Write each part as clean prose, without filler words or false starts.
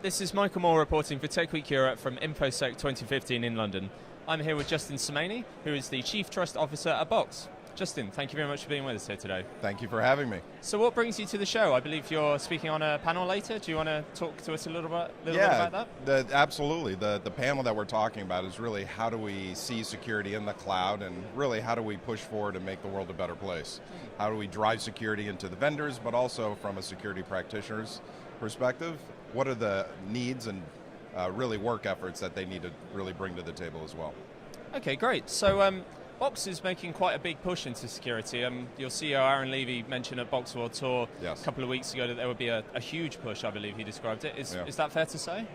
This is Michael Moore reporting for TechWeekEurope from InfoSec 2015 in London. I'm here with Justin Somaini, who is the Chief Trust Officer at Box. Justin, thank you very much for being with us here today. Thank you for having me. So what brings you to the show? I believe you're speaking on a panel later. Do you want to talk to us a little bit about that? Absolutely. The panel that we're talking about is really how do we see security in the cloud, and really how do we push forward and make the world a better place? How do we drive security into the vendors, but also from a security practitioner's perspective? What are the needs and really work efforts that they need to really bring to the table as well? Okay, great. So Box is making quite a big push into security. Your CEO, Aaron Levy, mentioned at Box World Tour a couple of weeks ago that there would be a huge push, I believe he described it. Is that fair to say?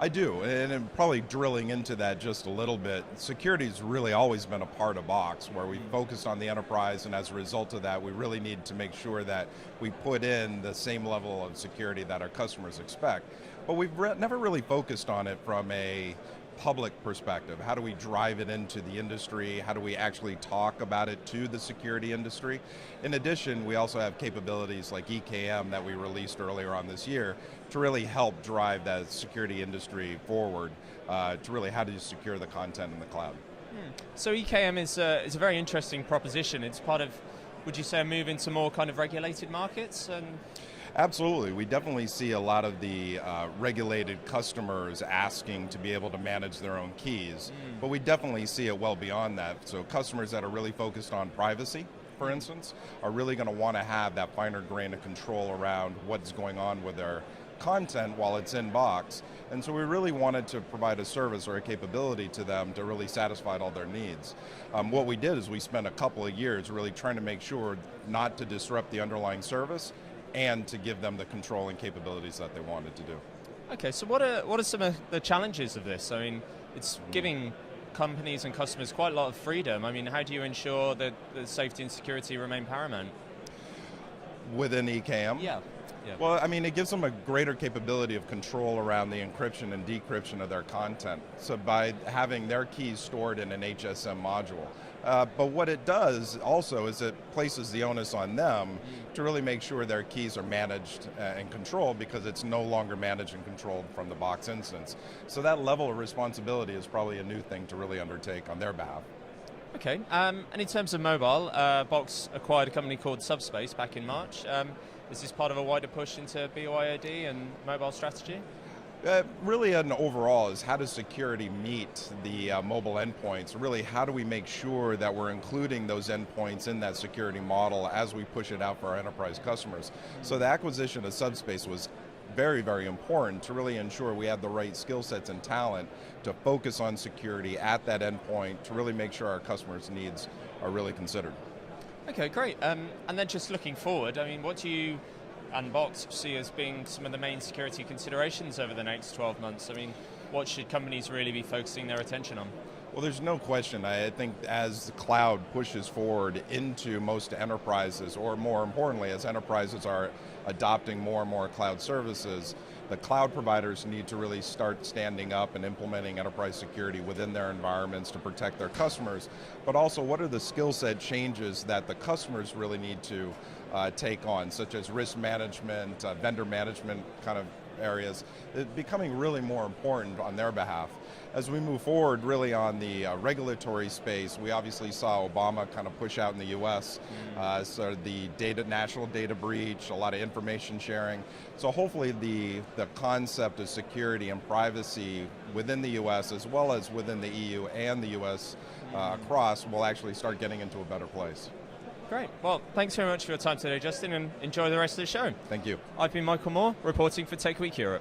I do, and probably drilling into that just a little bit, security's really always been a part of Box, where we focused on the enterprise, and as a result of that, we really need to make sure that we put in the same level of security that our customers expect. But we've never really focused on it from a public perspective. How do we drive it into the industry? How do we actually talk about it to the security industry? In addition, we also have capabilities like EKM that we released earlier on this year to really help drive that security industry forward to really how do you secure the content in the cloud. So EKM is a very interesting proposition. It's part of, would you say, a move into more kind of regulated markets? Absolutely. We definitely see a lot of the regulated customers asking to be able to manage their own keys, but we definitely see it well beyond that. So customers that are really focused on privacy, for instance, are really going to want to have that finer grain of control around what's going on with their content while it's in Box. And so we really wanted to provide a service or a capability to them to really satisfy all their needs. What we did is we spent a couple of years really trying to make sure not to disrupt the underlying service and to give them the control and capabilities that they wanted to do. Okay, so what are some of the challenges of this? I mean, it's giving companies and customers quite a lot of freedom. I mean, how do you ensure that the safety and security remain paramount? Within EKM? Yeah. Well, I mean, it gives them a greater capability of control around the encryption and decryption of their content. So by having their keys stored in an HSM module. But what it does also is it places the onus on them to really make sure their keys are managed and controlled, because it's no longer managed and controlled from the Box instance. So that level of responsibility is probably a new thing to really undertake on their behalf. Okay, and in terms of mobile, Box acquired a company called Subspace back in March. Is this part of a wider push into BYOD and mobile strategy? Really, an overall is how does security meet the mobile endpoints? Really, how do we make sure that we're including those endpoints in that security model as we push it out for our enterprise customers? So the acquisition of Subspace was very, very important to really ensure we had the right skill sets and talent to focus on security at that endpoint to really make sure our customers' needs are really considered. Okay, great. And then just looking forward, I mean, what do you and Box see as being some of the main security considerations over the next 12 months? I mean, what should companies really be focusing their attention on? Well, there's no question. I think as the cloud pushes forward into most enterprises, or more importantly, as enterprises are adopting more and more cloud services, the cloud providers need to really start standing up and implementing enterprise security within their environments to protect their customers. But also, what are the skill set changes that the customers really need to take on, such as risk management, vendor management kind of areas, becoming really more important on their behalf. As we move forward really on the regulatory space, we obviously saw Obama kind of push out in the US, so the national data breach, a lot of information sharing. So hopefully the concept of security and privacy within the US as well as within the EU and the US across will actually start getting into a better place. Great. Well, thanks very much for your time today, Justin, and enjoy the rest of the show. Thank you. I've been Michael Moore, reporting for TechWeekEurope.